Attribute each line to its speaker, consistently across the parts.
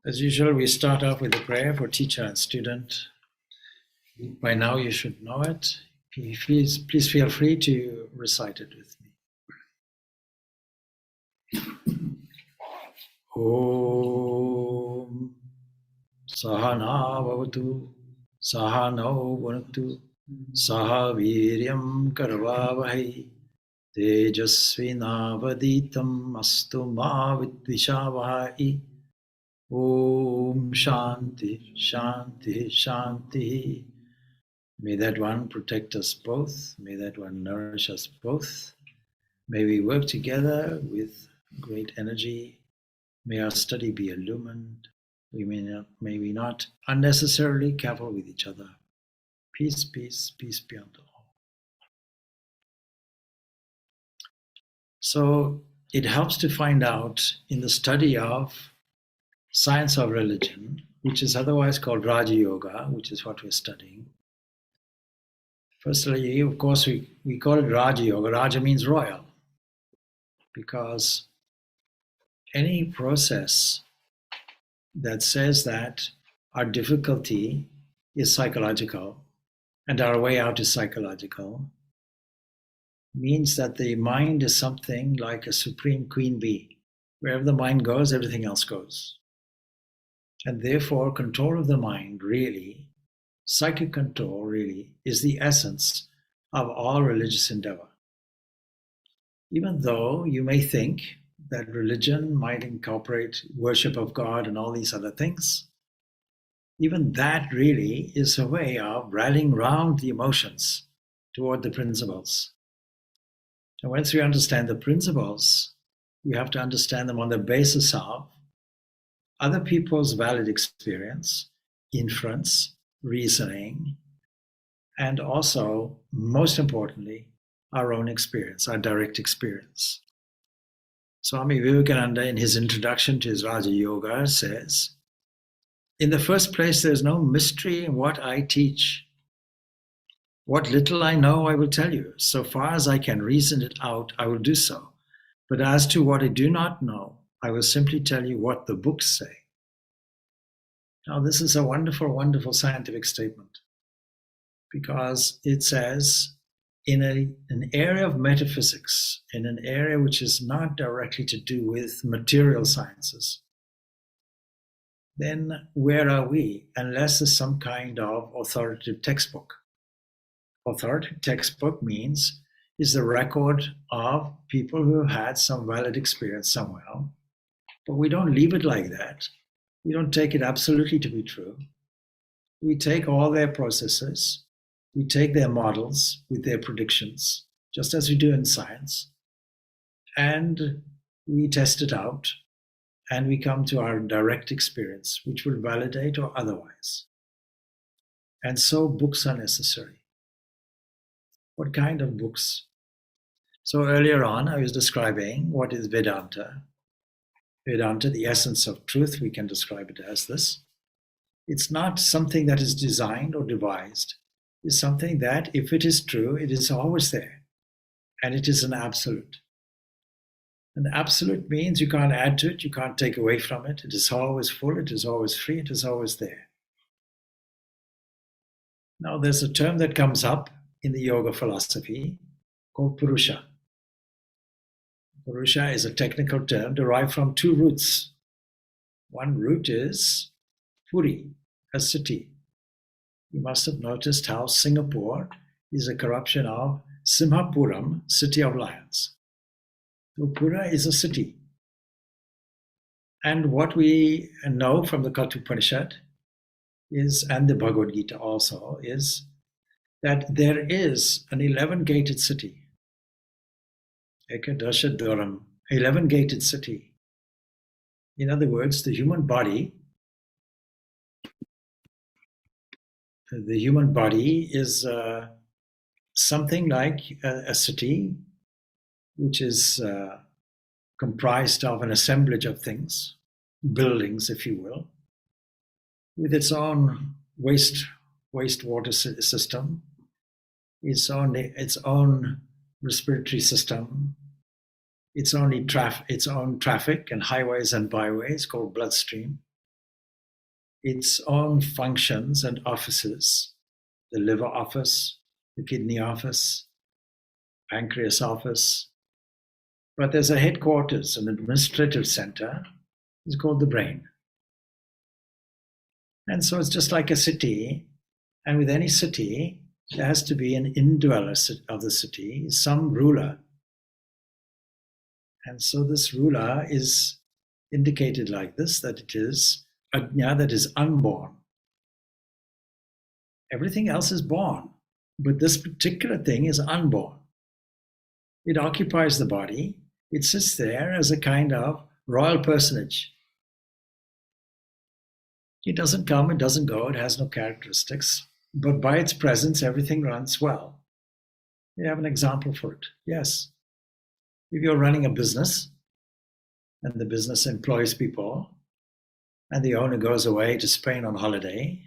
Speaker 1: As usual, we start off with a prayer for teacher and student. By now you should know it. Please feel free to recite it with me. Om Sahana Bhavatu Sahano Bhunaktu Saha Viryam Karvavahai Tejasvinavaditam Astu Ma Vidvishavahai. Om Shanti, Shanti, Shanti. May that one protect us both. May that one nourish us both. May we work together with great energy. May our study be illumined. May we not unnecessarily cavil with each other. Peace, peace, peace be unto all. So it helps to find out in the study of science of religion, which is otherwise called Raja Yoga, which is what we're studying. Firstly, of course, we call it Raja Yoga. Raja means royal, because any process that says that our difficulty is psychological and our way out is psychological means that the mind is something like a supreme queen bee. Wherever the mind goes, everything else goes. And therefore, control of the mind really, psychic control really, is the essence of all religious endeavor. Even though you may think that religion might incorporate worship of God and all these other things, even that really is a way of rallying round the emotions toward the principles. And once we understand the principles, we have to understand them on the basis of other people's valid experience, inference, reasoning, and also, most importantly, our own experience, our direct experience. Swami Vivekananda, in his introduction to his Raja Yoga, says, in the first place, there's no mystery in what I teach. What little I know, I will tell you. So far as I can reason it out, I will do so. But as to what I do not know, I will simply tell you what the books say. Now, this is a wonderful, wonderful scientific statement, because it says in an area of metaphysics, in an area which is not directly to do with material sciences, then where are we, unless there's some kind of authoritative textbook? Authoritative textbook means is the record of people who have had some valid experience somewhere. But we don't leave it like that. We don't take it absolutely to be true. We take all their processes, we take their models with their predictions, just as we do in science, and we test it out, and we come to our direct experience, which will validate or otherwise. And so books are necessary. What kind of books? So earlier on, I was describing what is Vedanta. Vedanta, the essence of truth, we can describe it as this. It's not something that is designed or devised. It's something that, if it is true, it is always there. And it is an absolute. An absolute means you can't add to it, you can't take away from it. It is always full, it is always free, it is always there. Now, there's a term that comes up in the yoga philosophy called Purusha. Purusha is a technical term derived from two roots. One root is Puri, a city. You must have noticed how Singapore is a corruption of Simhapuram, city of lions. So Pura is a city. And what we know from the Kathopanishad is, and the Bhagavad Gita also, is that there is an 11-gated city. Ekadasha Dharam, 11-gated city. In other words, the human body is something like a city which is comprised of an assemblage of things, buildings, if you will, with its own wastewater system, its own respiratory system, its own traffic and highways and byways called bloodstream, its own functions and offices, the liver office, the kidney office, pancreas office. But there's a headquarters, an administrative center. It's called the brain. And so it's just like a city. And with any city, there has to be an indweller of the city, some ruler. And so this ruler is indicated like this, that it is ajna, that is unborn. Everything else is born, but this particular thing is unborn. It occupies the body. It sits there as a kind of royal personage. It doesn't come, it doesn't go, it has no characteristics, but by its presence, everything runs well. You have an example for it. Yes. If you're running a business and the business employs people and the owner goes away to Spain on holiday,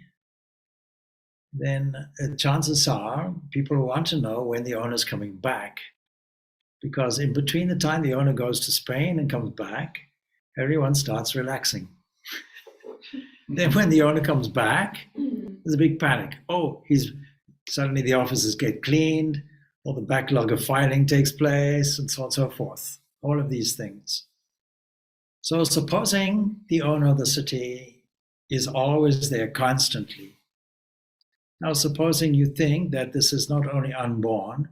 Speaker 1: then chances are people want to know when the owner's coming back, because in between the time the owner goes to Spain and comes back, everyone starts relaxing. Then when the owner comes back, there's a big panic. Oh, suddenly the offices get cleaned, or the backlog of filing takes place, and so on and so forth. All of these things. So supposing the owner of the city is always there constantly. Now supposing you think that this is not only unborn,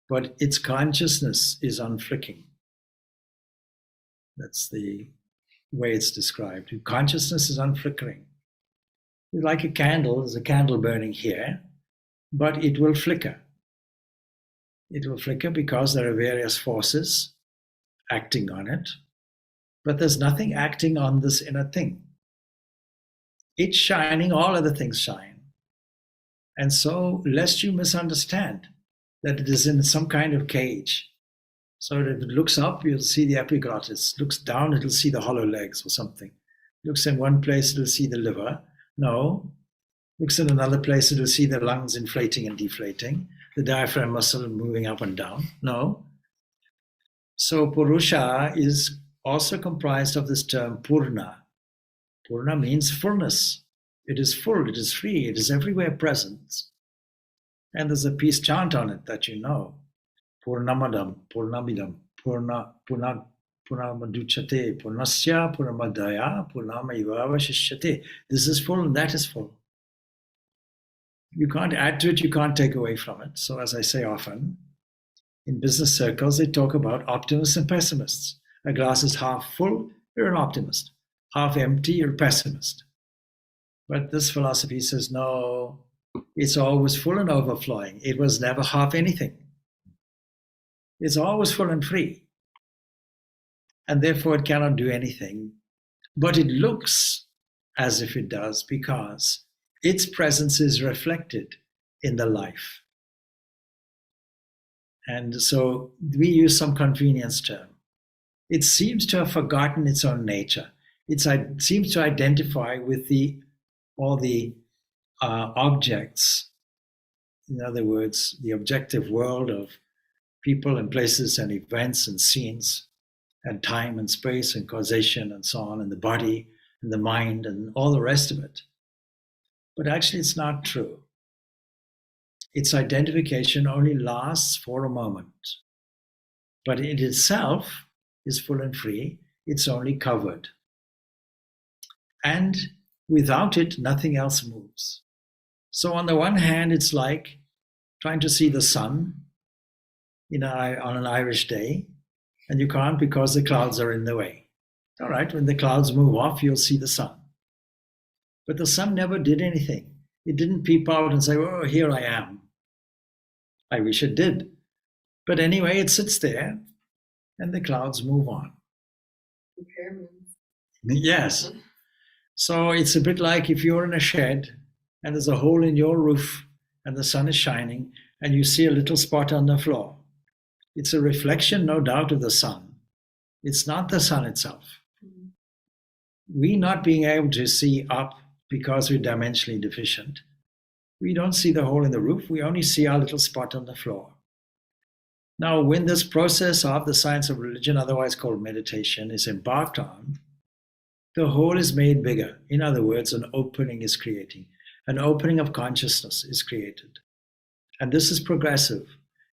Speaker 1: but its consciousness is unflicking. That's the way it's described. Consciousness is unflickering. Like a candle, there's a candle burning here, but it will flicker. It will flicker because there are various forces acting on it, but there's nothing acting on this inner thing. It's shining, all other things shine. And so, lest you misunderstand that it is in some kind of cage, so that if it looks up, you'll see the epiglottis. Looks down, it'll see the hollow legs or something. Looks in one place, it'll see the liver. No. Looks in another place, it'll see the lungs inflating and deflating, the diaphragm muscle moving up and down. No. So Purusha is also comprised of this term Purna. Purna means fullness. It is full, it is free, it is everywhere present. And there's a peace chant on it that you know. Purnamadam, Purnamidam, Purnamaduchate, Purnasya, Purnamadaya, Purnamayavavashishyate. This is full and that is full. You can't add to it, you can't take away from it. So as I say often, in business circles, they talk about optimists and pessimists. A glass is half full, you're an optimist. Half empty, you're a pessimist. But this philosophy says, no, it's always full and overflowing. It was never half anything. It's always full and free. And therefore it cannot do anything. But it looks as if it does because its presence is reflected in the life. And so we use some convenience term. It seems to have forgotten its own nature. It seems to identify with all the objects. In other words, the objective world of people and places and events and scenes and time and space and causation and so on, and the body and the mind and all the rest of it. But actually it's not true. Its identification only lasts for a moment. But it itself is full and free. It's only covered. And without it, nothing else moves. So on the one hand, it's like trying to see the sun on an Irish day, and you can't because the clouds are in the way. All right, when the clouds move off, you'll see the sun. But the sun never did anything. It didn't peep out and say, oh, here I am. I wish it did. But anyway, it sits there, and the clouds move on. Yes. So it's a bit like if you're in a shed, and there's a hole in your roof, and the sun is shining, and you see a little spot on the floor. It's a reflection, no doubt, of the sun. It's not the sun itself. We not being able to see up because we're dimensionally deficient, we don't see the hole in the roof, we only see our little spot on the floor. Now, when this process of the science of religion, otherwise called meditation, is embarked on, the whole is made bigger. In other words, an opening is creating. An opening of consciousness is created. And this is progressive.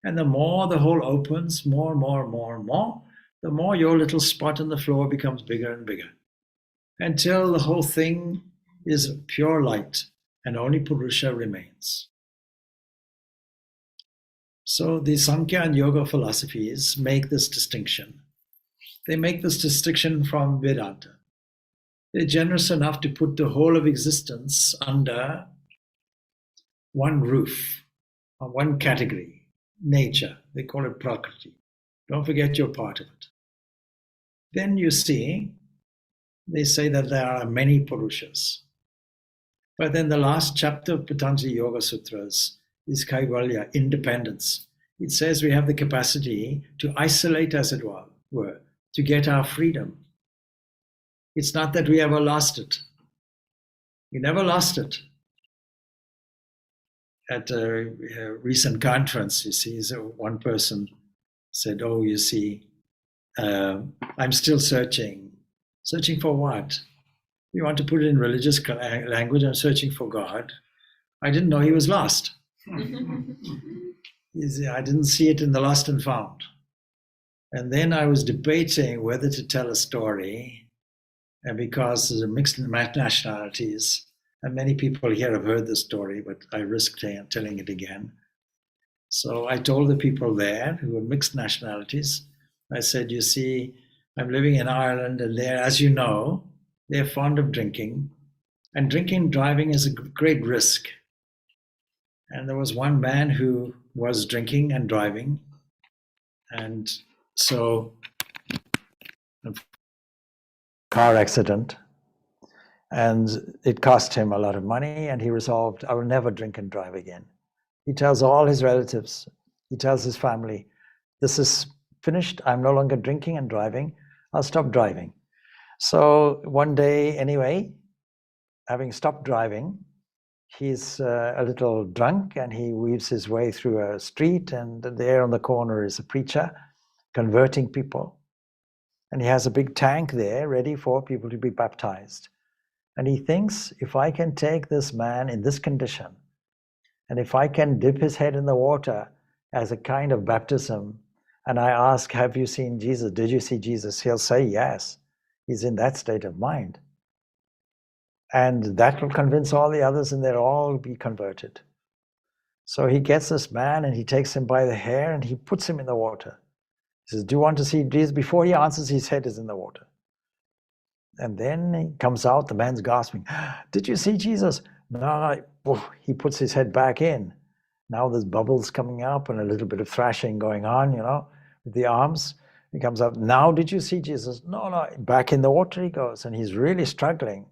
Speaker 1: And the more the whole opens, more and more and more and more, the more your little spot on the floor becomes bigger and bigger, until the whole thing is pure light and only Purusha remains. So the Sankhya and Yoga philosophies make this distinction. They make this distinction from Vedanta. They're generous enough to put the whole of existence under one roof, or one category, nature. They call it Prakriti. Don't forget you're part of it. Then you see, they say that there are many Purushas. But then the last chapter of Patanjali Yoga Sutras is Kaivalya, independence. It says we have the capacity to isolate, as it were, to get our freedom. It's not that we ever lost it. We never lost it. At a recent conference, you see, one person said, oh, you see, I'm still searching. Searching for what? You want to put it in religious language, I'm searching for God. I didn't know he was lost. I didn't see it in the lost and found. And then I was debating whether to tell a story, and because there are mixed nationalities, and many people here have heard the story, but I risked telling it again. So I told the people there who were mixed nationalities, I said, you see, I'm living in Ireland, and there, as you know, they're fond of drinking, and drinking and driving is a great risk. And there was one man who was drinking and driving, and so a car accident, and it cost him a lot of money, and he resolved, I will never drink and drive again. He tells all his relatives, he tells his family, this is finished, I'm no longer drinking and driving, I'll stop driving. So one day, anyway, having stopped driving, he's a little drunk, and he weaves his way through a street, and there on the corner is a preacher converting people. And he has a big tank there ready for people to be baptized. And he thinks, if I can take this man in this condition, and if I can dip his head in the water as a kind of baptism, and I ask, have you seen Jesus? Did you see Jesus? He'll say yes. He's in that state of mind. And that will convince all the others, and they'll all be converted. So he gets this man, and he takes him by the hair, and he puts him in the water. He says, do you want to see Jesus? Before he answers, his head is in the water. And then he comes out, the man's gasping, did you see Jesus? No. He puts his head back in. Now there's bubbles coming up and a little bit of thrashing going on, with the arms. He comes up, now did you see Jesus? No. Back in the water he goes, and he's really struggling.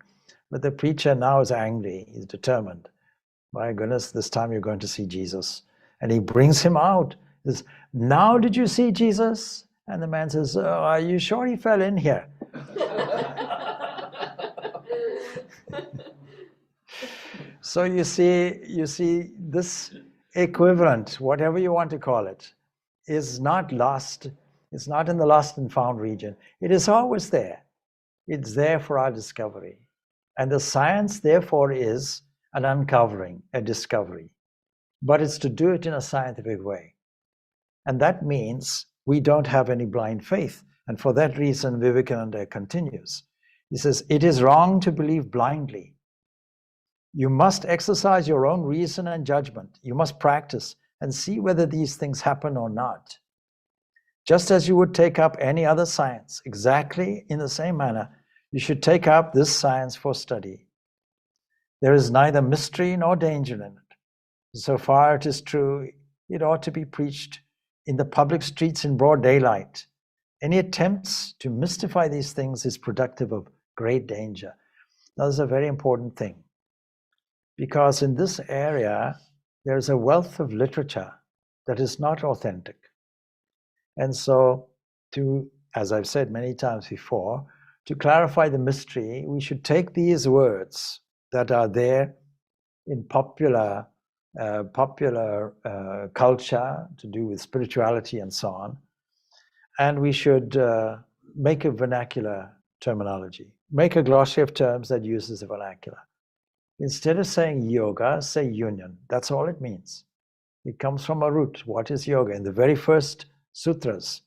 Speaker 1: But the preacher now is angry, he's determined. My goodness, this time you're going to see Jesus. And he brings him out. He says, now did you see Jesus? And the man says, are you sure he fell in here? So you see this equivalent, whatever you want to call it, is not lost. It's not in the lost and found region. It is always there. It's there for our discovery. And the science, therefore, is an uncovering, a discovery. But it's to do it in a scientific way. And that means we don't have any blind faith. And for that reason, Vivekananda continues. He says, it is wrong to believe blindly. You must exercise your own reason and judgment. You must practice and see whether these things happen or not. Just as you would take up any other science, exactly in the same manner, you should take up this science for study. There is neither mystery nor danger in it. So far it is true, it ought to be preached in the public streets in broad daylight. Any attempts to mystify these things is productive of great danger. Now, this is a very important thing, because in this area, there is a wealth of literature that is not authentic. And so, as I've said many times before, to clarify the mystery, we should take these words that are there in popular culture to do with spirituality and so on, and we should make a vernacular terminology. make a glossary of terms that uses the vernacular. Instead of saying yoga, say union. That's all it means. It comes from a root. What is yoga? In the very first sutras,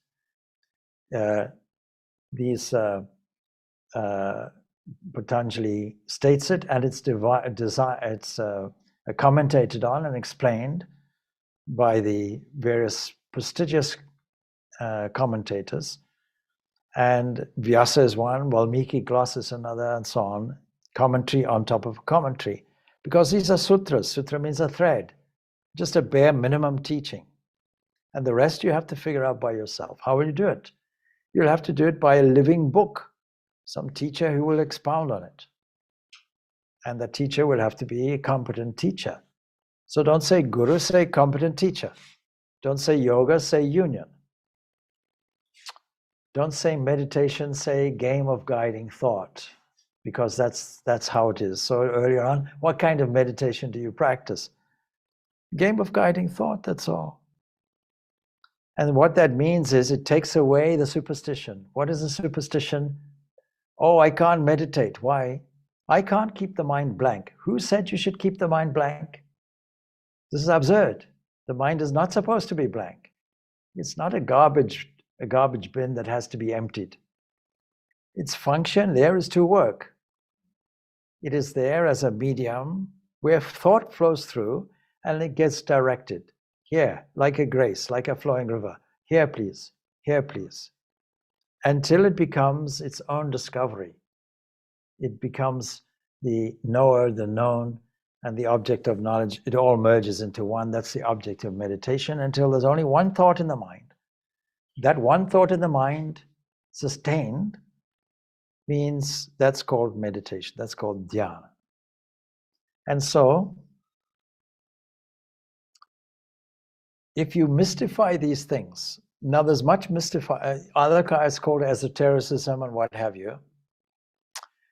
Speaker 1: Patanjali states it, and it's commentated on and explained by the various prestigious commentators. And Vyasa is one, Valmiki gloss is another, and so on. Commentary on top of commentary. Because these are sutras. Sutra means a thread, just a bare minimum teaching. And the rest you have to figure out by yourself. How will you do it? You'll have to do it by a living book, some teacher who will expound on it. And the teacher will have to be a competent teacher. So don't say guru, say competent teacher. Don't say yoga, say union. Don't say meditation, say game of guiding thought, because that's how it is. So earlier on, what kind of meditation do you practice? Game of guiding thought, that's all. And what that means is it takes away the superstition. What is a superstition? Oh, I can't meditate. Why? I can't keep the mind blank. Who said you should keep the mind blank? This is absurd. The mind is not supposed to be blank. It's not a garbage bin that has to be emptied. Its function there is to work. It is there as a medium where thought flows through and it gets directed. Here, like a grace, like a flowing river. Here, please. Here, please. Until it becomes its own discovery. It becomes the knower, the known, and the object of knowledge. It all merges into one. That's the object of meditation until there's only one thought in the mind. That one thought in the mind, sustained, means that's called meditation. That's called dhyana. And so, if you mystify these things, now there's much other guys called esotericism and what have you.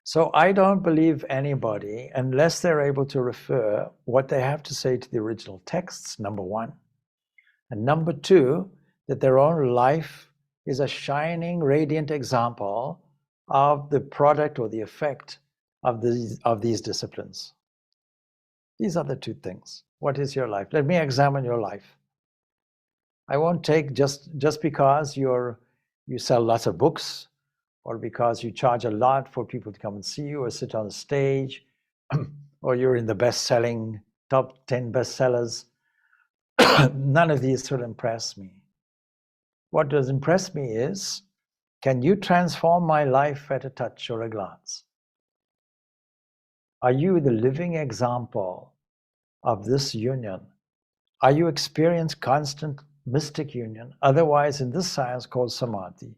Speaker 1: So I don't believe anybody, unless they're able to refer what they have to say to the original texts, number one. And number two, that their own life is a shining, radiant example of the product or the effect of these disciplines. These are the two things. What is your life? Let me examine your life. I won't take just because you sell lots of books, or because you charge a lot for people to come and see you or sit on a stage, or you're in the best-selling top 10 bestsellers. None of these will impress me. What does impress me is, can you transform my life at a touch or a glance? Are you the living example of this union? Are you experience constant mystic union, otherwise in this science called samadhi?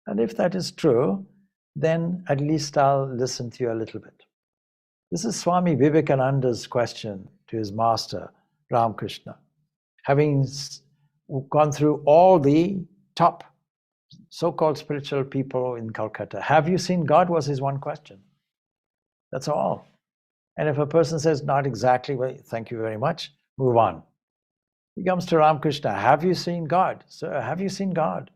Speaker 1: And if that is true, then at least I'll listen to you a little bit. This is Swami Vivekananda's question to his master, Ramakrishna. Having gone through all the top so-called spiritual people in Calcutta, have you seen God, was his one question. That's all. And if a person says, not exactly, well, thank you very much, move on. He comes to Ramakrishna, have you seen God? Sir, have you seen God?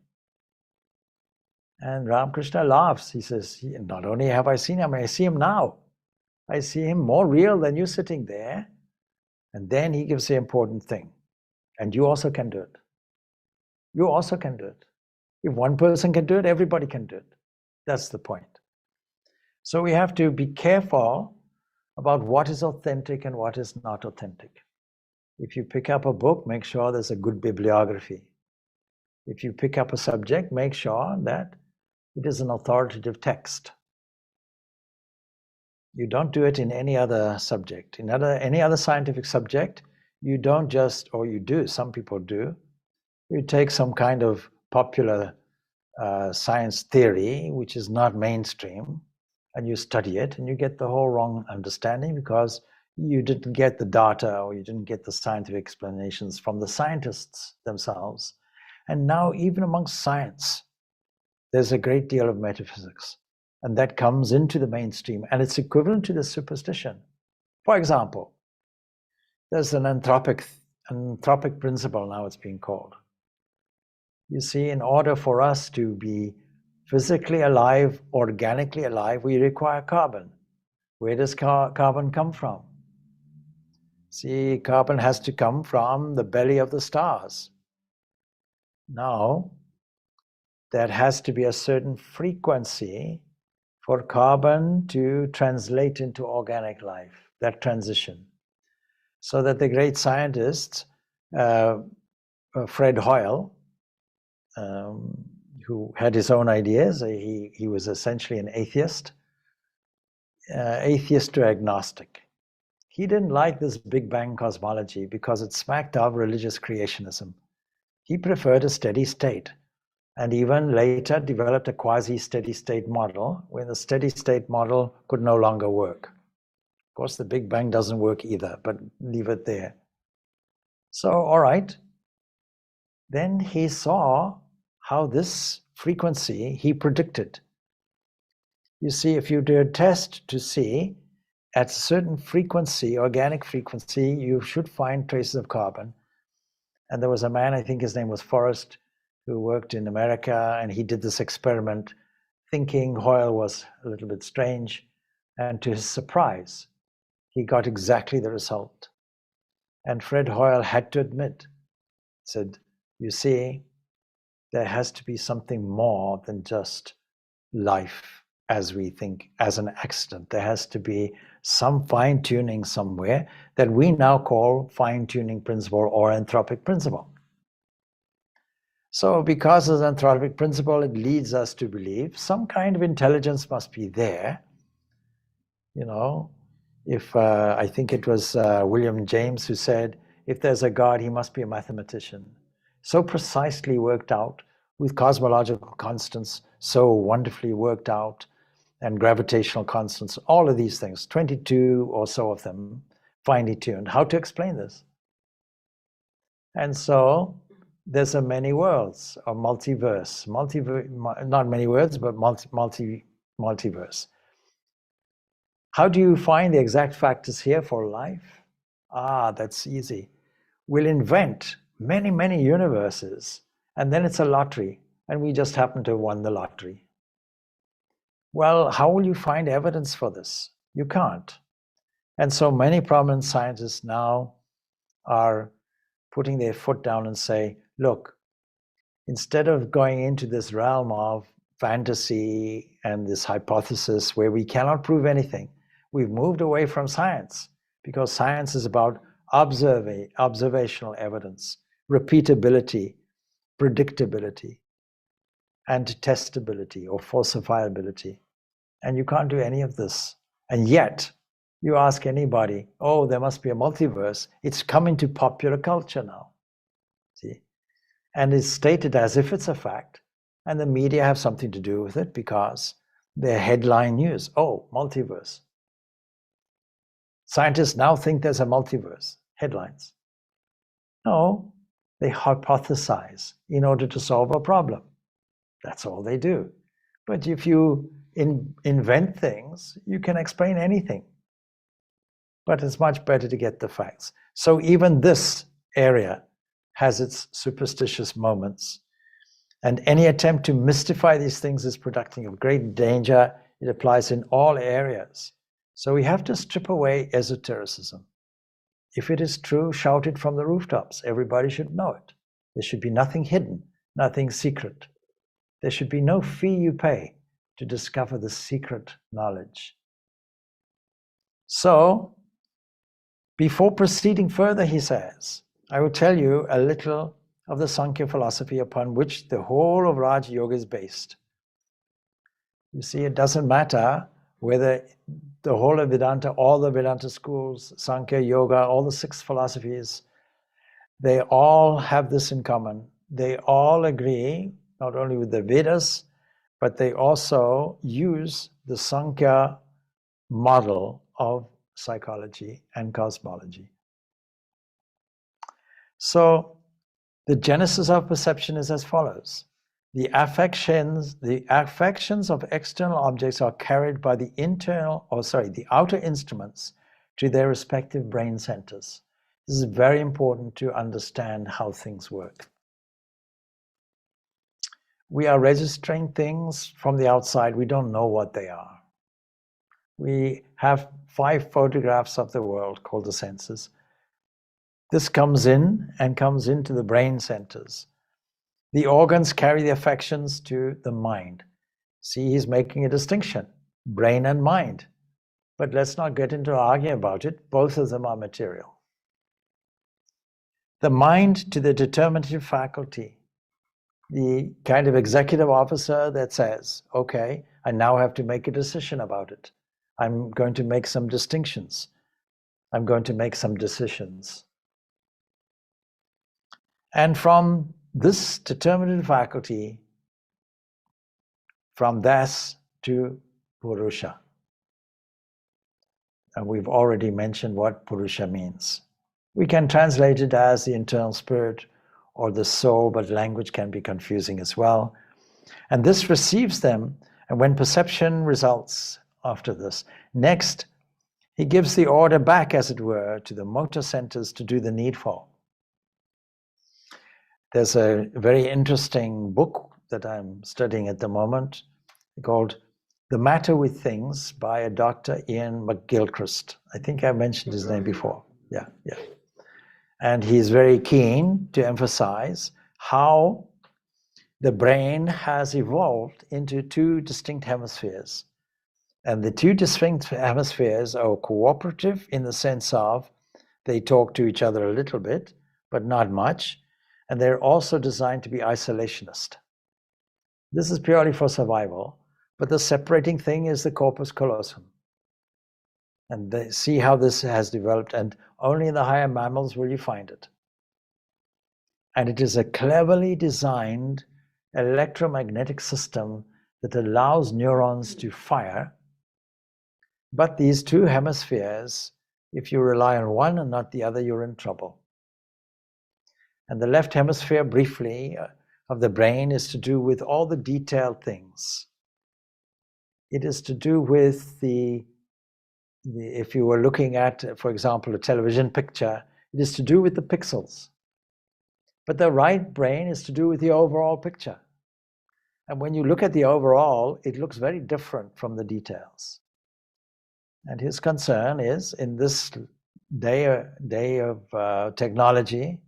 Speaker 1: And Ramakrishna laughs. He says, not only have I seen him, I see him now. I see him more real than you sitting there. And then he gives the important thing. And you also can do it. You also can do it. If one person can do it, everybody can do it. That's the point. So we have to be careful about what is authentic and what is not authentic. If you pick up a book, make sure there's a good bibliography. If you pick up a subject, make sure that it is an authoritative text. You don't do it in any other subject. In any other scientific subject, you don't just, or you do, some people do, you take some kind of popular science theory, which is not mainstream, and you study it, and you get the whole wrong understanding because you didn't get the data or you didn't get the scientific explanations from the scientists themselves. And now, even amongst science, there's a great deal of metaphysics, and that comes into the mainstream, and it's equivalent to the superstition. For example, there's an anthropic principle now, it's being called. You see, in order for us to be physically alive, organically alive, we require carbon. Where does carbon come from? See, carbon has to come from the belly of the stars. Now, there has to be a certain frequency for carbon to translate into organic life, that transition. So that the great scientist, Fred Hoyle, who had his own ideas, he was essentially an atheist to agnostic. He didn't like this Big Bang cosmology because it smacked of religious creationism. He preferred a steady state, and even later developed a quasi-steady state model when the steady state model could no longer work. Of course, the Big Bang doesn't work either, but leave it there. So, all right. Then he saw how this frequency he predicted. You see, if you do a test to see at a certain frequency, organic frequency, you should find traces of carbon. And there was a man, I think his name was Forrest, who worked in America, and he did this experiment thinking Hoyle was a little bit strange. And to his surprise, he got exactly the result. And Fred Hoyle had to admit, said, you see, there has to be something more than just life as we think, as an accident. There has to be some fine-tuning somewhere that we now call fine-tuning principle or anthropic principle. So because of the anthropic principle, it leads us to believe some kind of intelligence must be there. You know, if I think it was William James who said, if there's a God, he must be a mathematician. So precisely worked out with cosmological constants, so wonderfully worked out, and gravitational constants, all of these things, 22 or so of them, finely tuned. How to explain this? And so there's a many worlds, or multiverse, not many words, but multiverse. How do you find the exact factors here for life? That's easy. We'll invent many, many universes, and then it's a lottery, and we just happen to have won the lottery. Well, how will you find evidence for this? You can't. And so many prominent scientists now are putting their foot down and say, look, instead of going into this realm of fantasy and this hypothesis where we cannot prove anything, we've moved away from science, because science is about observational evidence, repeatability, predictability, and testability or falsifiability. And you can't do any of this. And yet, you ask anybody, oh, there must be a multiverse. It's come into popular culture now. See? And it's stated as if it's a fact. And the media have something to do with it because they're headline news. Oh, multiverse. Scientists now think there's a multiverse. Headlines. No, they hypothesize in order to solve a problem. That's all they do. But if you invent things, you can explain anything. But it's much better to get the facts. So even this area has its superstitious moments. And any attempt to mystify these things is productive of great danger. It applies in all areas. So we have to strip away esotericism. If it is true, shout it from the rooftops. Everybody should know it. There should be nothing hidden, nothing secret. There should be no fee you pay to discover the secret knowledge. So, before proceeding further, he says, I will tell you a little of the Sankhya philosophy upon which the whole of Raja Yoga is based. You see, it doesn't matter whether the whole of Vedanta, all the Vedanta schools, Sankhya, Yoga, all the 6 philosophies, they all have this in common. They all agree, not only with the Vedas, but they also use the Sankhya model of psychology and cosmology. So the genesis of perception is as follows. The affections of external objects are carried by the outer instruments to their respective brain centers. This is very important to understand how things work. we are registering things from the outside. We don't know what they are. We have 5 photographs of the world called the senses. This comes in and comes into the brain centers. The organs carry the affections to the mind. See, he's making a distinction, brain and mind. But let's not get into arguing about it. Both of them are material. The mind to the determinative faculty, the kind of executive officer that says, okay, I now have to make a decision about it. I'm going to make some distinctions. I'm going to make some decisions. And from this determinative faculty, from das to Purusha. And we've already mentioned what Purusha means. We can translate it as the internal spirit or the soul, but language can be confusing as well. And this receives them, and when perception results after this, next, he gives the order back, as it were, to the motor centers to do the needful. There's a very interesting book that I'm studying at the moment called The Matter with Things by a Dr. Ian McGilchrist. I think I mentioned his name before. Yeah. And he's very keen to emphasize how the brain has evolved into 2 distinct hemispheres. And the 2 distinct hemispheres are cooperative in the sense of they talk to each other a little bit, but not much. And they're also designed to be isolationist. This is purely for survival, but the separating thing is the corpus callosum. And they see how this has developed, and only in the higher mammals will you find it. And it is a cleverly designed electromagnetic system that allows neurons to fire. But these 2 hemispheres, if you rely on one and not the other, you're in trouble. And the left hemisphere, briefly, of the brain is to do with all the detailed things. It is to do with if you were looking at, for example, a television picture, it is to do with the pixels. But the right brain is to do with the overall picture. And when you look at the overall, it looks very different from the details. And his concern is, in this day of technology,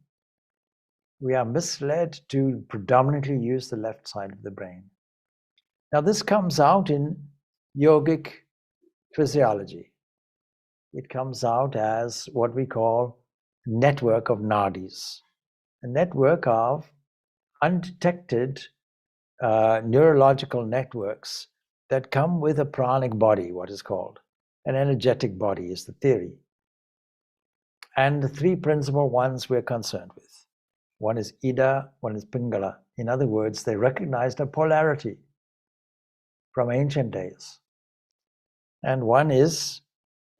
Speaker 1: we are misled to predominantly use the left side of the brain. Now, this comes out in yogic physiology. It comes out as what we call network of nadis, a network of undetected neurological networks that come with a pranic body, what is called. An energetic body is the theory. And the 3 principal ones we're concerned with. One is Ida, one is Pingala. In other words, they recognized a polarity from ancient days. And one is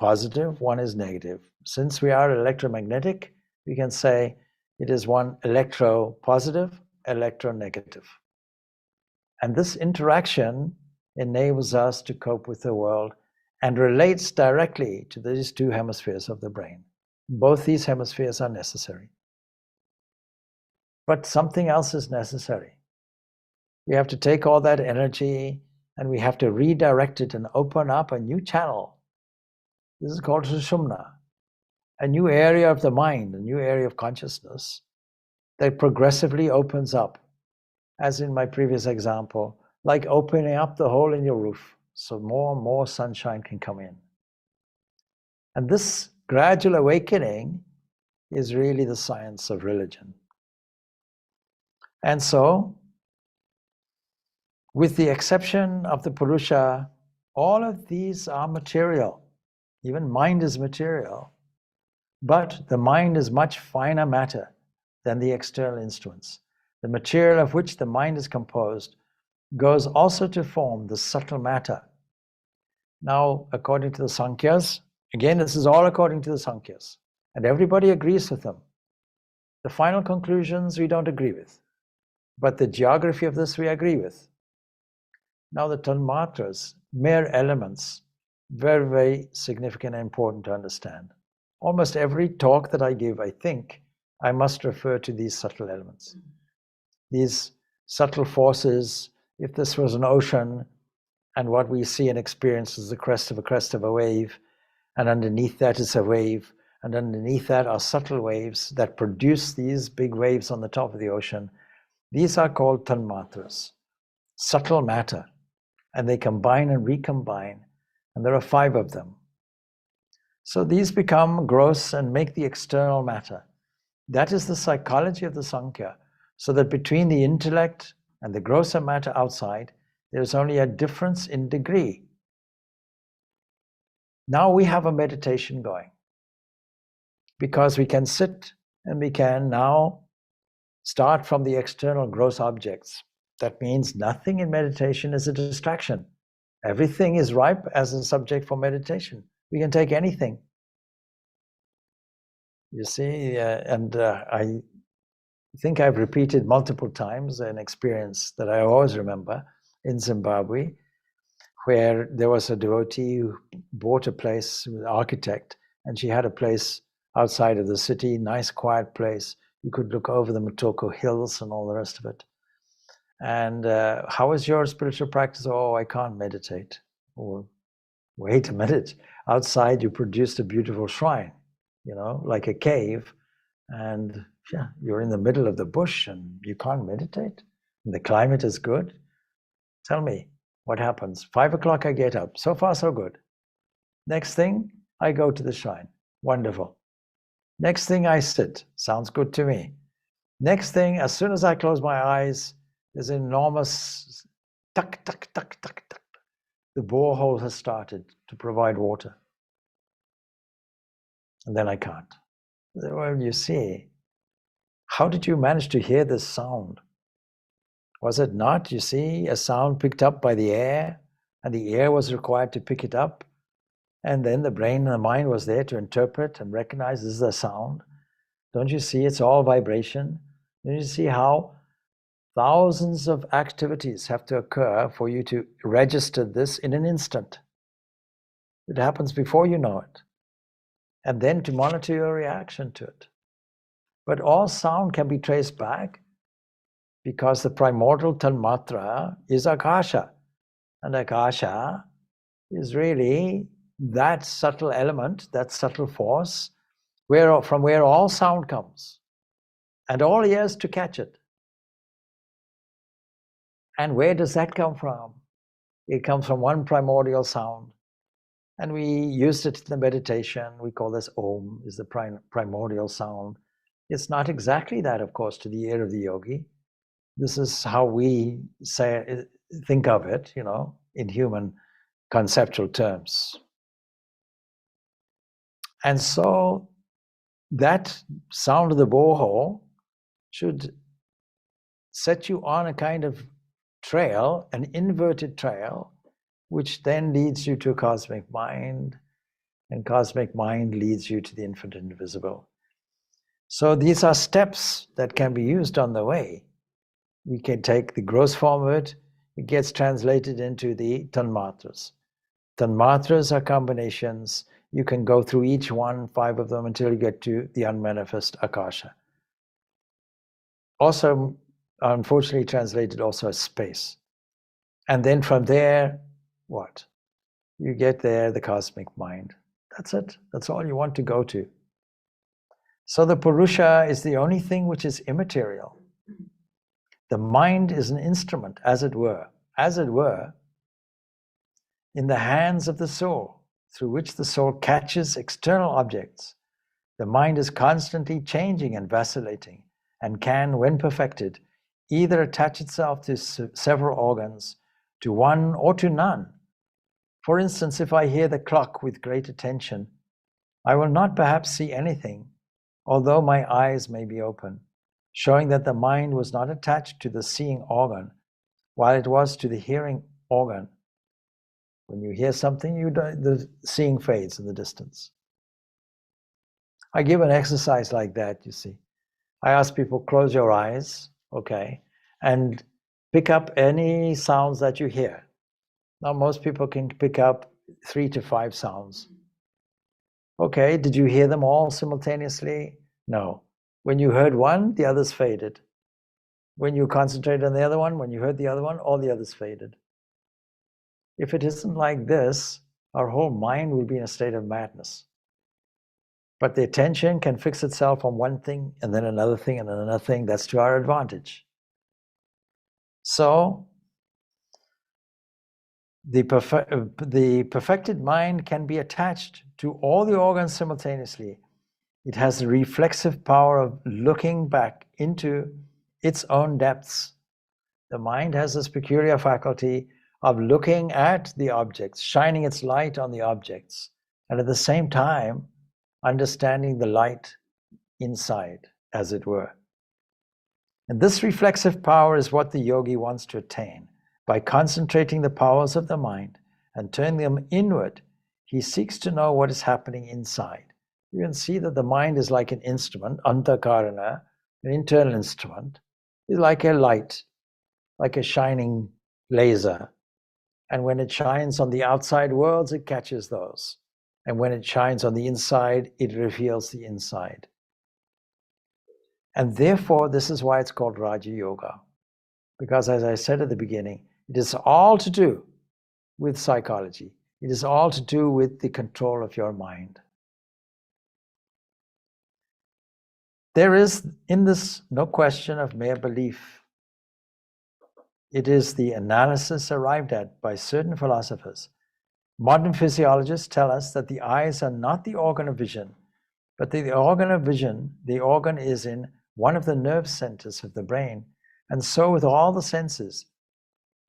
Speaker 1: positive, one is negative. Since we are electromagnetic, we can say it is one electropositive, electronegative. And this interaction enables us to cope with the world and relates directly to these 2 hemispheres of the brain. Both these hemispheres are necessary. But something else is necessary. We have to take all that energy and we have to redirect it and open up a new channel. This is called Sushumna, a new area of the mind, a new area of consciousness that progressively opens up, as in my previous example, like opening up the hole in your roof so more and more sunshine can come in. And this gradual awakening is really the science of religion. And so, with the exception of the Purusha, all of these are material. Even mind is material. But the mind is much finer matter than the external instruments. The material of which the mind is composed goes also to form the subtle matter. Now, according to the Sankhyas, again, this is all according to the Sankhyas, and everybody agrees with them. The final conclusions we don't agree with, but the geography of this we agree with. Now, the tanmatras, mere elements, very, very significant and important to understand. Almost every talk that I give, I think, I must refer to these subtle elements. These subtle forces. If this was an ocean, and what we see and experience is the crest of a wave, and underneath that is a wave, and underneath that are subtle waves that produce these big waves on the top of the ocean. These are called tanmatras, subtle matter, and they combine and recombine, and there are 5 of them. So these become gross and make the external matter. That is the psychology of the Sankhya, so that between the intellect and the grosser matter outside, there's only a difference in degree. Now we have a meditation going, because we can sit and we can now start from the external gross objects. That means nothing in meditation is a distraction. Everything is ripe as a subject for meditation. We can take anything. You see, I think I've repeated multiple times an experience that I always remember in Zimbabwe, where there was a devotee who bought a place with an architect, and she had a place outside of the city, nice quiet place. You could look over the Mutoko Hills and all the rest of it. And how is your spiritual practice? Oh, I can't meditate. Or wait a minute, outside you produced a beautiful shrine, like a cave, and yeah, you're in the middle of the bush and you can't meditate, and the climate is good. Tell me, what happens? 5 o'clock I get up. So far, so good. Next thing, I go to the shrine. Wonderful. Next thing, I sit. Sounds good to me. Next thing, as soon as I close my eyes, there's an enormous tuck, tuck, tuck, tuck, tuck. The borehole has started to provide water. And then I can't. Well, you see, how did you manage to hear this sound? Was it not, you see, a sound picked up by the air, and the air was required to pick it up, and then the brain and the mind was there to interpret and recognize this is a sound? Don't you see it's all vibration? Don't you see how thousands of activities have to occur for you to register this in an instant? It happens before you know it, and then to monitor your reaction to it. But all sound can be traced back, because the primordial tanmatra is akasha, and akasha is really that subtle element, that subtle force, from where all sound comes, and all ears to catch it. And where does that come from? It comes from one primordial sound, and we used it in the meditation. We call this Om, is the primordial sound. It's not exactly that, of course, to the ear of the yogi. This is how we think of it, in human conceptual terms. And so that sound of the borehole should set you on a kind of trail, an inverted trail, which then leads you to cosmic mind, and cosmic mind leads you to the infinite invisible. So these are steps that can be used on the way. We can take the gross form of it, it gets translated into the tanmatras. Tanmatras are combinations. You can go through each one, 5 of them, until you get to the unmanifest akasha. Also, unfortunately translated also as space. And then from there, what? You get there, the cosmic mind. That's it. That's all you want to go to. So the Purusha is the only thing which is immaterial. The mind is an instrument, as it were, in the hands of the soul, through which the soul catches external objects. The mind is constantly changing and vacillating, and can, when perfected, either attach itself to several organs, to one or to none. For instance, if I hear the clock with great attention, I will not perhaps see anything, although my eyes may be open, showing that the mind was not attached to the seeing organ, while it was to the hearing organ. When you hear something, the seeing fades in the distance. I give an exercise like that, you see. I ask people, close your eyes, okay, and pick up any sounds that you hear. Now, most people can pick up 3 to 5 sounds. Okay, did you hear them all simultaneously? No. When you heard one, the others faded. When you concentrate on the other one, when you heard the other one, all the others faded. If it isn't like this, our whole mind will be in a state of madness. But the attention can fix itself on one thing and then another thing and another thing. That's to our advantage. So, the perfected mind can be attached to all the organs simultaneously. It has the reflexive power of looking back into its own depths. The mind has this peculiar faculty of looking at the objects, shining its light on the objects, and at the same time, understanding the light inside, as it were. And this reflexive power is what the yogi wants to attain. By concentrating the powers of the mind and turning them inward, he seeks to know what is happening inside. You can see that the mind is like an instrument, antakarana, an internal instrument, is like a light, like a shining laser. And when it shines on the outside worlds, it catches those. And when it shines on the inside, it reveals the inside. And therefore, this is why it's called Raja Yoga. Because as I said at the beginning, it is all to do with psychology. It is all to do with the control of your mind. There is in this no question of mere belief. It is the analysis arrived at by certain philosophers. Modern physiologists tell us that the eyes are not the organ of vision, but the organ of vision, the organ is in one of the nerve centers of the brain. And so with all the senses,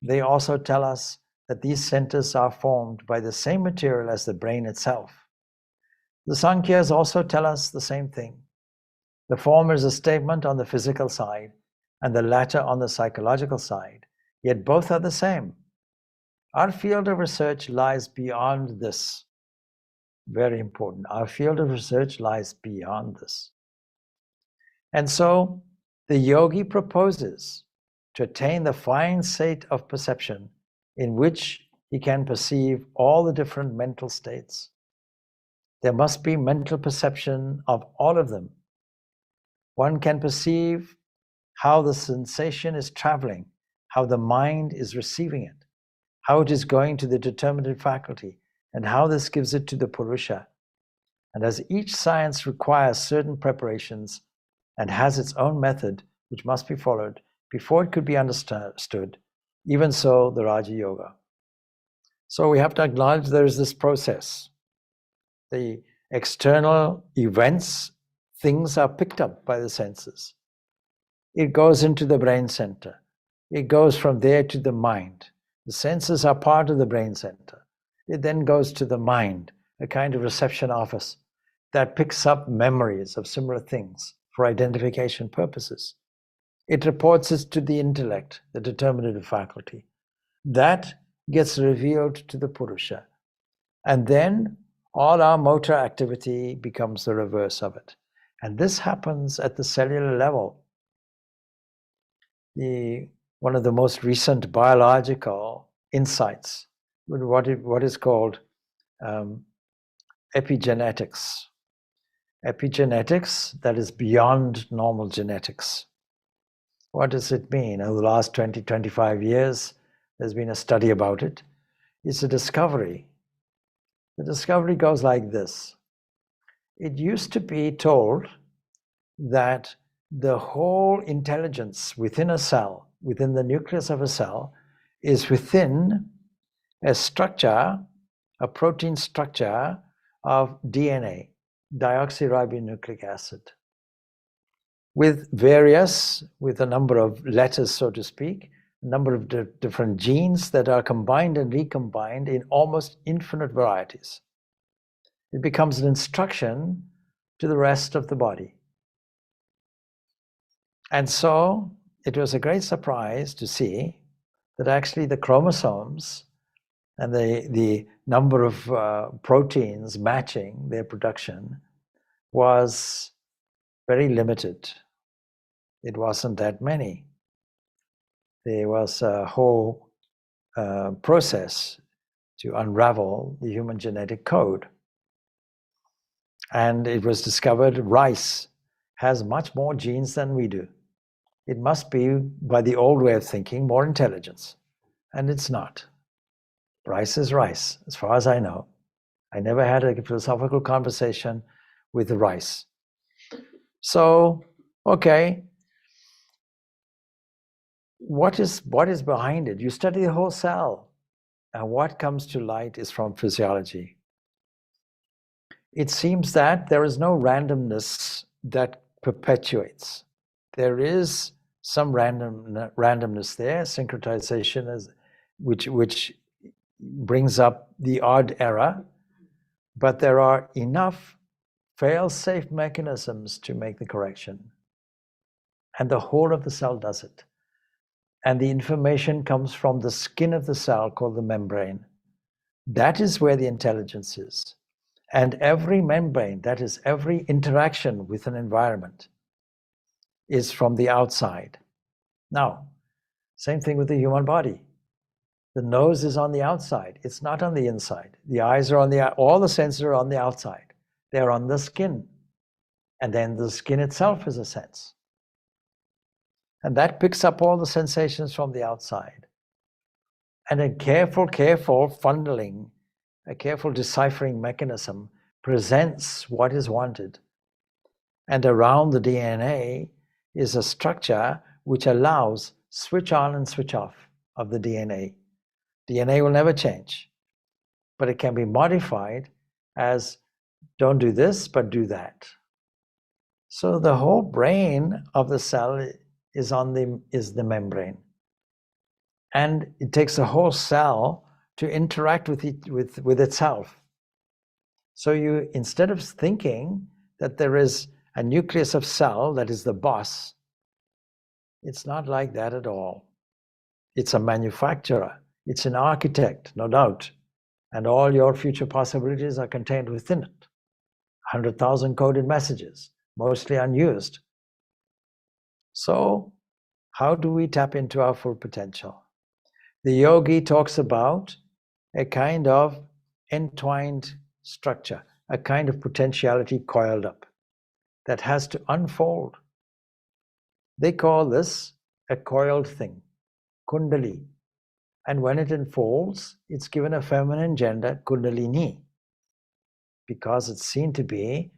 Speaker 1: they also tell us that these centers are formed by the same material as the brain itself. The Sankhyas also tell us the same thing. The former is a statement on the physical side and the latter on the psychological side, yet both are the same. Our field of research lies beyond this. Very important. Our field of research lies beyond this. And so the yogi proposes to attain the fine state of perception in which he can perceive all the different mental states. There must be mental perception of all of them. One can perceive how the sensation is traveling, how the mind is receiving it, how it is going to the determinative faculty, and how this gives it to the Purusha. And as each science requires certain preparations and has its own method which must be followed before it could be understood, even so the Raja Yoga. So we have to acknowledge there is this process. The external events, things are picked up by the senses. It goes into the brain center. It goes from there to the mind. The senses are part of the brain center. It then goes to the mind, a kind of reception office that picks up memories of similar things for identification purposes. It reports it to the intellect, the determinative faculty. That gets revealed to the Purusha. And then all our motor activity becomes the reverse of it. And this happens at the cellular level. One of the most recent biological insights, what is called epigenetics. Epigenetics, that is beyond normal genetics. What does it mean? Over the last 20, 25 years, there's been a study about it. It's a discovery. The discovery goes like this. It used to be told that the whole intelligence within a cell, within the nucleus of a cell, is within a structure, a protein structure of DNA, deoxyribonucleic acid, with a number of letters, so to speak, a number of different genes that are combined and recombined in almost infinite varieties. It becomes an instruction to the rest of the body. And so it was a great surprise to see that actually the chromosomes and the number of proteins matching their production was very limited. It wasn't that many. There was a whole process to unravel the human genetic code. And it was discovered rice has much more genes than we do. it must be, by the old way of thinking, more intelligence. And it's not. Rice is rice, as far as I know. I never had a philosophical conversation with the rice. So, okay, what is behind it? You study the whole cell, and what comes to light is from physiology. It seems that there is no randomness that perpetuates. There is some randomness there, syncretization, which brings up the odd error, but there are enough fail-safe mechanisms to make the correction. And the whole of the cell does it. And the information comes from the skin of the cell called the membrane. That is where the intelligence is. And every membrane, that is every interaction with an environment, is from the outside. Now, same thing with the human body. The nose is on the outside. It's not on the inside. The eyes are on the, all the senses are on the outside. They're on the skin. And then the skin itself is a sense. And that picks up all the sensations from the outside. And a careful funneling, a careful deciphering mechanism presents what is wanted. And around the DNA is a structure which allows switch on and switch off of the DNA. DNA will never change, but it can be modified as don't do this, but do that. So the whole brain of the cell is the membrane. And it takes the whole cell to interact with itself. So you, instead of thinking that there is a nucleus of cell that is the boss, it's not like that at all. It's a manufacturer. It's an architect, no doubt. And all your future possibilities are contained within it. 100,000 coded messages, mostly unused. So how do we tap into our full potential? The yogi talks about a kind of entwined structure, a kind of potentiality coiled up that has to unfold. They call this a coiled thing, kundali. And when it unfolds, it's given a feminine gender, kundalini, because it's seen to be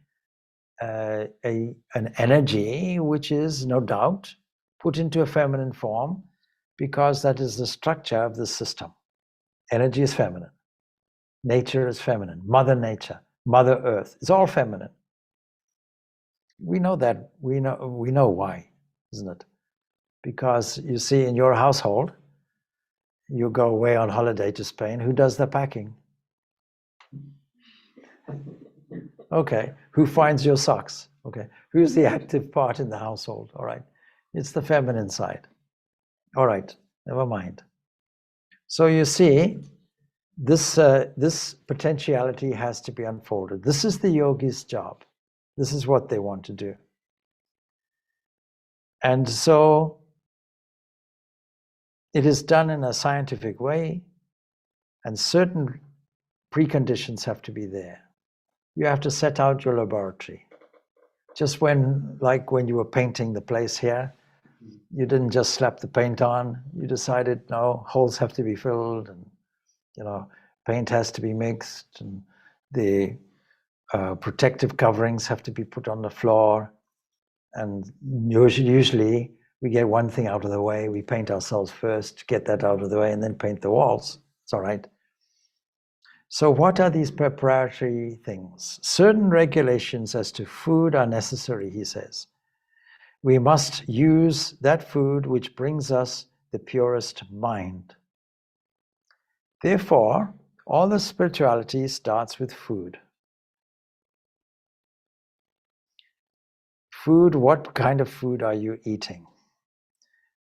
Speaker 1: an energy which is, no doubt, put into a feminine form, because that is the structure of the system. Energy is feminine. Nature is feminine. Mother Nature, Mother Earth, it's all feminine. We know that. We know why, isn't it? Because you see, in your household, you go away on holiday to Spain, who does the packing? Okay, who finds your socks? Okay, who's the active part in the household? All right, it's the feminine side. All right, never mind. So you see, this potentiality has to be unfolded. This is the yogi's job. This is what they want to do. And so it is done in a scientific way, and certain preconditions have to be there. You have to set out your laboratory. Just like when you were painting the place here, you didn't just slap the paint on. You decided, no, holes have to be filled, and paint has to be mixed, and the protective coverings have to be put on the floor. And usually we get one thing out of the way. We paint ourselves first, get that out of the way, and then paint the walls. It's all right. So what are these preparatory things? Certain regulations as to food are necessary, he says. We must use that food which brings us the purest mind. Therefore, all the spirituality starts with food. Food, what kind of food are you eating?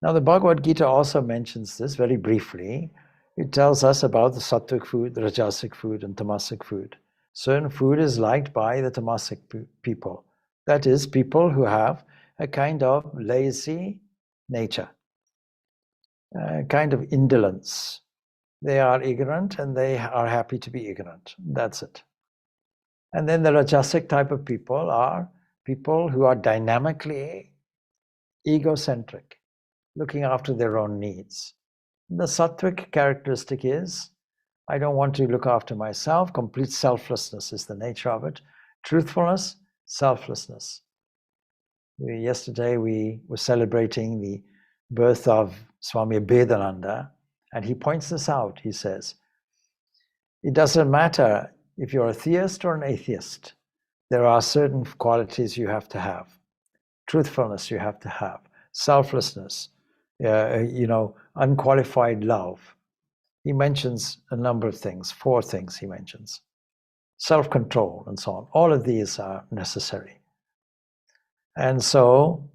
Speaker 1: Now, the Bhagavad Gita also mentions this very briefly. It tells us about the sattvic food, the rajasic food, and tamasic food. Certain food is liked by the tamasic people. That is, people who have a kind of lazy nature, a kind of indolence. They are ignorant and they are happy to be ignorant. That's it. And then the rajasic type of people are people who are dynamically egocentric. looking after their own needs. The sattvic characteristic is, I don't want to look after myself. Complete selflessness is the nature of it. Truthfulness, selflessness. Yesterday we were celebrating the birth of Swami Vedanta, and he points this out. He says, it doesn't matter if you're a theist or an atheist. There are certain qualities you have to have. Truthfulness you have to have. Selflessness, unqualified love. He mentions a number of things, 4 things he mentions. Self-control and so on. All of these are necessary. And so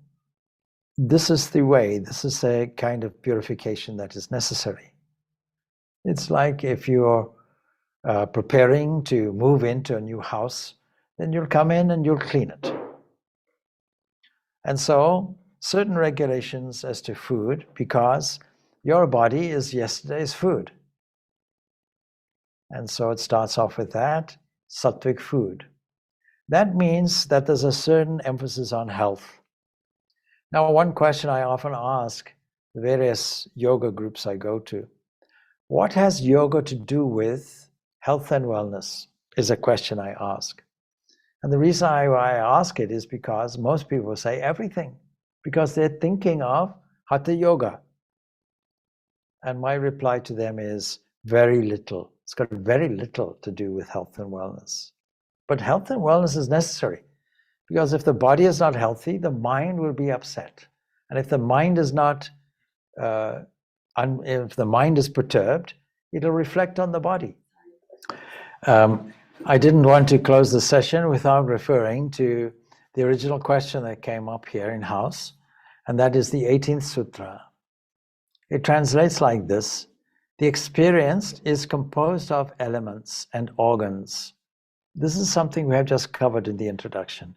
Speaker 1: this is the way, this is a kind of purification that is necessary. It's like if you're preparing to move into a new house, then you'll come in and you'll clean it. And so certain regulations as to food, because your body is yesterday's food. And so it starts off with that, sattvic food. That means that there's a certain emphasis on health. Now, one question I often ask the various yoga groups I go to, what has yoga to do with health and wellness, is a question I ask. And the reason I ask it is because most people say everything, because they're thinking of Hatha Yoga. And my reply to them is very little. It's got very little to do with health and wellness. But health and wellness is necessary, because if the body is not healthy, the mind will be upset. And if the mind is not, if the mind is perturbed, it'll reflect on the body. I didn't want to close the session without referring to the original question that came up here in house, and that is the 18th Sutra. It translates like this: the experienced is composed of elements and organs. This is something we have just covered in the introduction.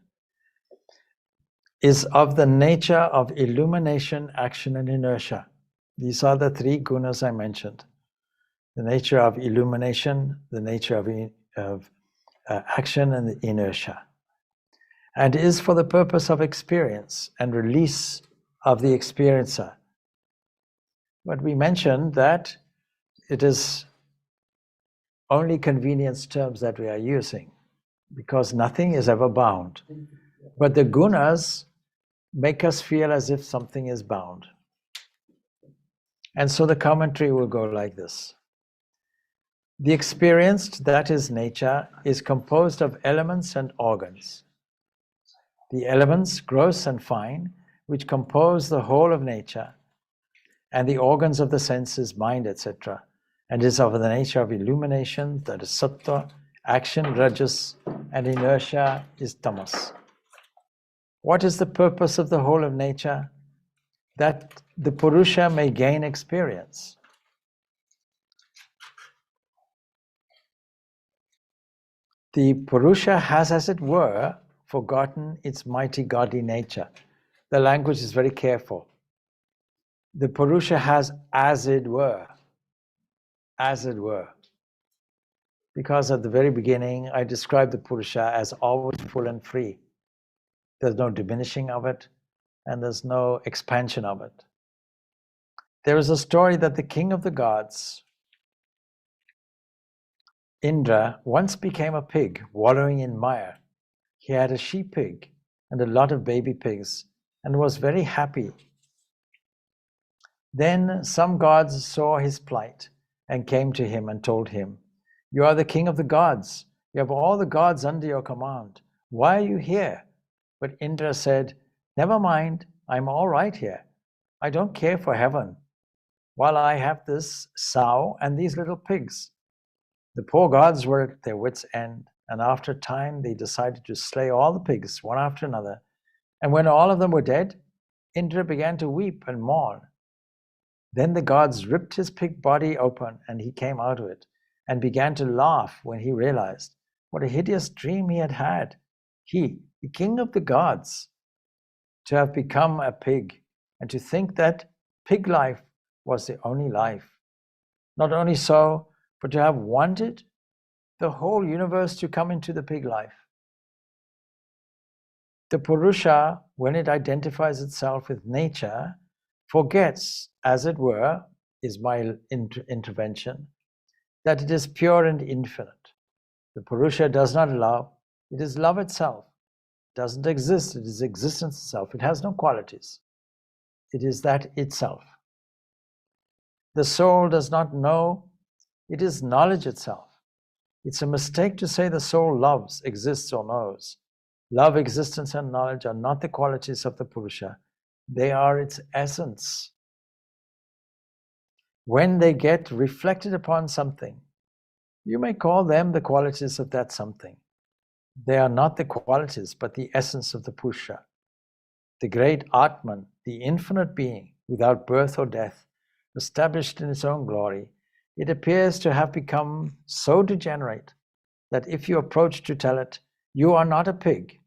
Speaker 1: Is of the nature of illumination, action, and inertia. These are the 3 gunas I mentioned. The nature of illumination, the nature of action, and the inertia. And is for the purpose of experience and release of the experiencer. But we mentioned that it is only convenience terms that we are using, because nothing is ever bound. But the gunas make us feel as if something is bound. And so the commentary will go like this. The experienced, that is nature, is composed of elements and organs. The elements, gross and fine, which compose the whole of nature, and the organs of the senses, mind, etc., and is of the nature of illumination, that is sattva, action, rajas, and inertia is tamas. What is the purpose of the whole of nature? That the Purusha may gain experience. The Purusha has, as it were, forgotten its mighty godly nature. The language is very careful. The Purusha has, as it were. Because at the very beginning, I described the Purusha as always full and free. There's no diminishing of it, and there's no expansion of it. There is a story that the king of the gods, Indra, once became a pig wallowing in mire. He had a she pig and a lot of baby pigs and was very happy. Then some gods saw his plight and came to him and told him, "You are the king of the gods. You have all the gods under your command. Why are you here?" But Indra said, "Never mind, I'm all right here. I don't care for heaven, while I have this sow and these little pigs." The poor gods were at their wits' end, and after a time they decided to slay all the pigs, one after another. And when all of them were dead, Indra began to weep and mourn. Then the gods ripped his pig body open, and he came out of it, and began to laugh when he realized what a hideous dream he had had. He, the king of the gods, to have become a pig, and to think that pig life was the only life. Not only so, but to have wanted the whole universe to come into the pig life. The Purusha, when it identifies itself with nature, forgets, as it were, is my intervention, that it is pure and infinite. The Purusha does not love, it is love itself. It doesn't exist, it is existence itself. It has no qualities. It is that itself. The soul does not know, it is knowledge itself. It's a mistake to say the soul loves, exists, or knows. Love, existence, and knowledge are not the qualities of the Purusha. They are its essence. When they get reflected upon something, you may call them the qualities of that something. They are not the qualities, but the essence of the Purusha. The great Atman, the infinite being, without birth or death, established in its own glory, it appears to have become so degenerate that if you approach to tell it, you are not a pig,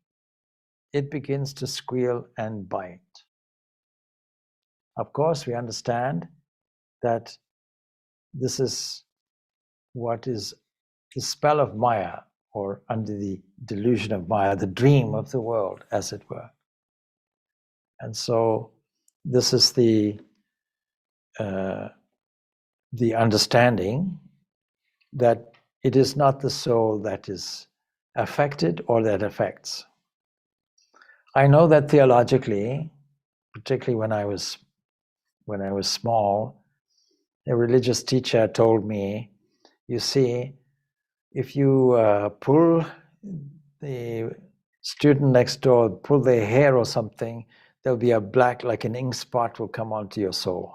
Speaker 1: it begins to squeal and bite. Of course, we understand that this is what is the spell of Maya, or under the delusion of Maya, the dream of the world, as it were. And so this is the understanding that it is not the soul that is affected or that affects. I know that theologically, particularly when I was small, a religious teacher told me, you see, if you pull the student next door, pull their hair or something, there'll be a black, like an ink spot will come onto your soul.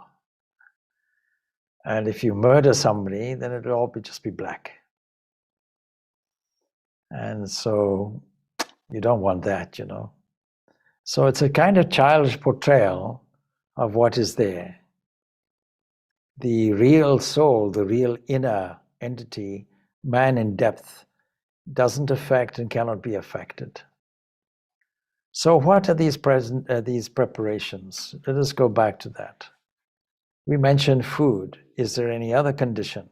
Speaker 1: And if you murder somebody, then it'll all just be black. And so you don't want that, you know. So it's a kind of childish portrayal of what is there. The real soul, the real inner entity, man in depth, doesn't affect and cannot be affected. So what are these preparations? Let us go back to that. We mentioned food. Is there any other condition?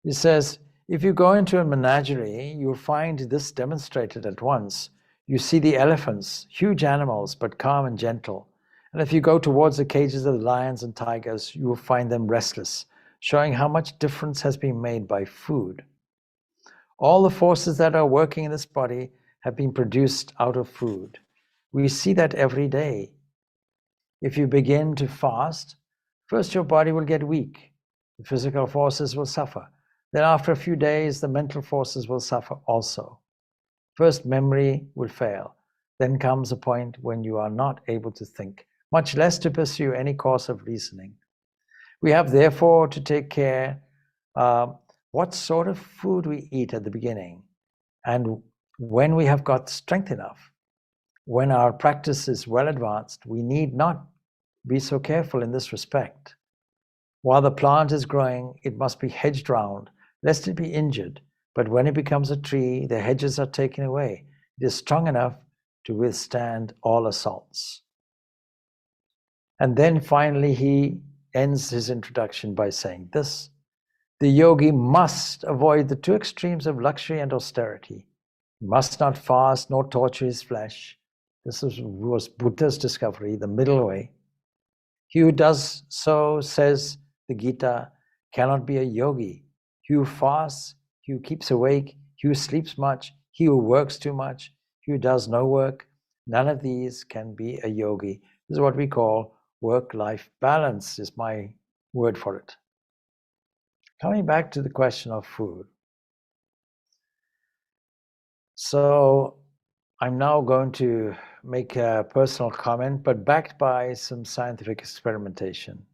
Speaker 1: He says, if you go into a menagerie, you'll find this demonstrated at once. You see the elephants, huge animals, but calm and gentle. And if you go towards the cages of the lions and tigers, you will find them restless, showing how much difference has been made by food. All the forces that are working in this body have been produced out of food. We see that every day. If you begin to fast, first your body will get weak. The physical forces will suffer. Then after a few days, the mental forces will suffer also. First, memory will fail. Then comes a point when you are not able to think, much less to pursue any course of reasoning. We have therefore to take care what sort of food we eat at the beginning, and when we have got strength enough, when our practice is well advanced, we need not be so careful in this respect. While the plant is growing, it must be hedged round, lest it be injured. But when it becomes a tree, the hedges are taken away. It is strong enough to withstand all assaults. And then finally, he ends his introduction by saying this: the yogi must avoid the two extremes of luxury and austerity. He must not fast nor torture his flesh. This was Buddha's discovery, the middle way. He who does so, says the Gita, cannot be a yogi. He who fasts, he who keeps awake, he who sleeps much, he who works too much, he who does no work, none of these can be a yogi. This is what we call work-life balance, is my word for it. Coming back to the question of food. So I'm now going to make a personal comment, but backed by some scientific experimentation.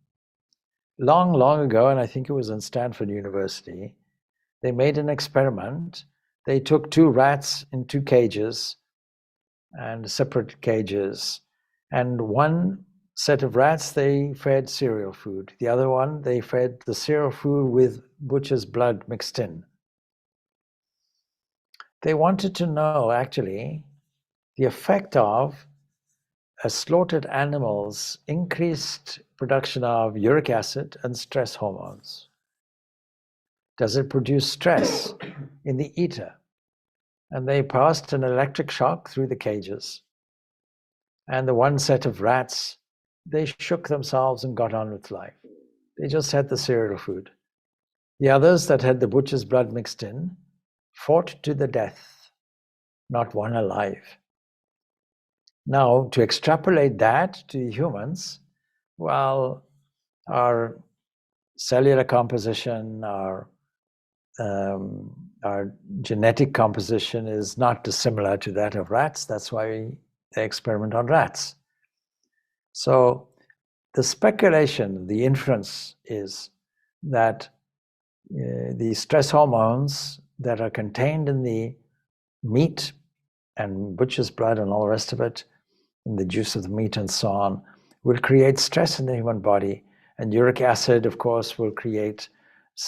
Speaker 1: Long, long ago, and I think it was in Stanford University, they made an experiment. They took two rats in two cages, and separate cages, and one set of rats they fed cereal food. The other one, they fed the cereal food with butcher's blood mixed in. They wanted to know, actually, the effect of slaughtered animals' increased production of uric acid and stress hormones. Does it produce stress in the eater? And they passed an electric shock through the cages. And the one set of rats they shook themselves and got on with life. They just had the cereal food. The others that had the butcher's blood mixed in fought to the death, not one alive. Now, to extrapolate that to humans, well, our cellular composition, our genetic composition is not dissimilar to that of rats. That's why they experiment on rats. So the speculation, the inference is that the stress hormones that are contained in the meat and butcher's blood and all the rest of it, in the juice of the meat and so on, will create stress in the human body. And uric acid, of course, will create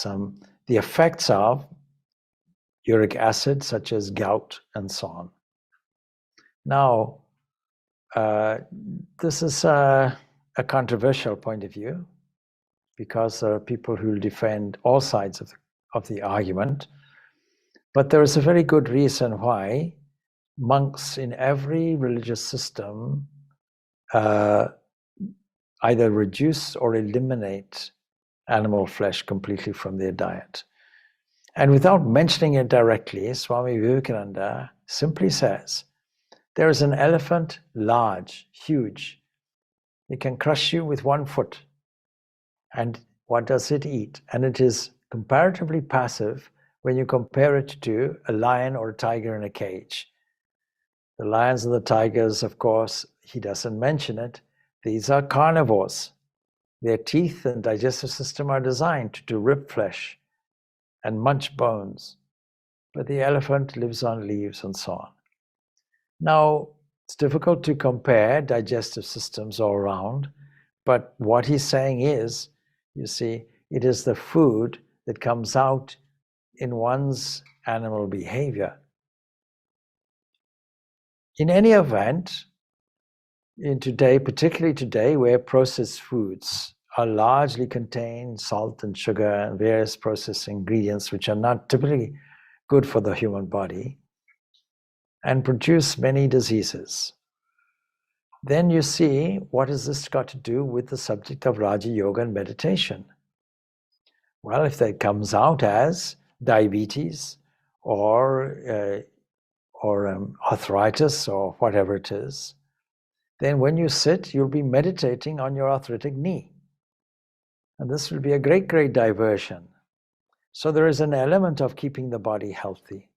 Speaker 1: the effects of uric acid, such as gout and so on. Now, this is a controversial point of view, because there are people who will defend all sides of the argument. But there is a very good reason why monks in every religious system either reduce or eliminate animal flesh completely from their diet. And without mentioning it directly, Swami Vivekananda simply says, there is an elephant, large, huge. It can crush you with 1 foot. And what does it eat? And it is comparatively passive when you compare it to a lion or a tiger in a cage. The lions and the tigers, of course, he doesn't mention it. These are carnivores. Their teeth and digestive system are designed to rip flesh and munch bones. But the elephant lives on leaves and so on. Now, it's difficult to compare digestive systems all around, but what he's saying is, you see, it is the food that comes out in one's animal behavior. In any event, in today, particularly today, where processed foods are largely contain salt and sugar and various processed ingredients which are not typically good for the human body and produce many diseases, then you see, what has this got to do with the subject of Raja Yoga and meditation? Well, if that comes out as diabetes or arthritis or whatever it is, then when you sit, you'll be meditating on your arthritic knee. And this will be a great, great diversion. So there is an element of keeping the body healthy.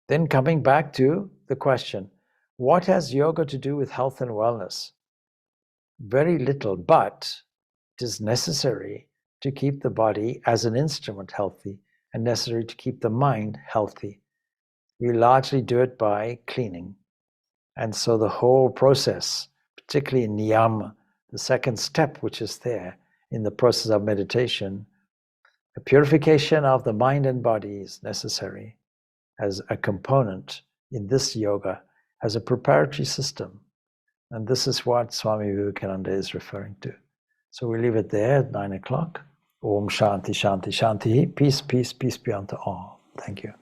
Speaker 1: Then coming back to the question, what has yoga to do with health and wellness? Very little, but it is necessary to keep the body as an instrument healthy and necessary to keep the mind healthy. We largely do it by cleaning. And so the whole process, particularly in niyama, the second step which is there in the process of meditation, the purification of the mind and body is necessary as a component in this yoga, as a preparatory system. And this is what Swami Vivekananda is referring to. So we leave it there at 9 o'clock. Om Shanti, Shanti, Shanti. Peace, peace, peace be unto all. Thank you.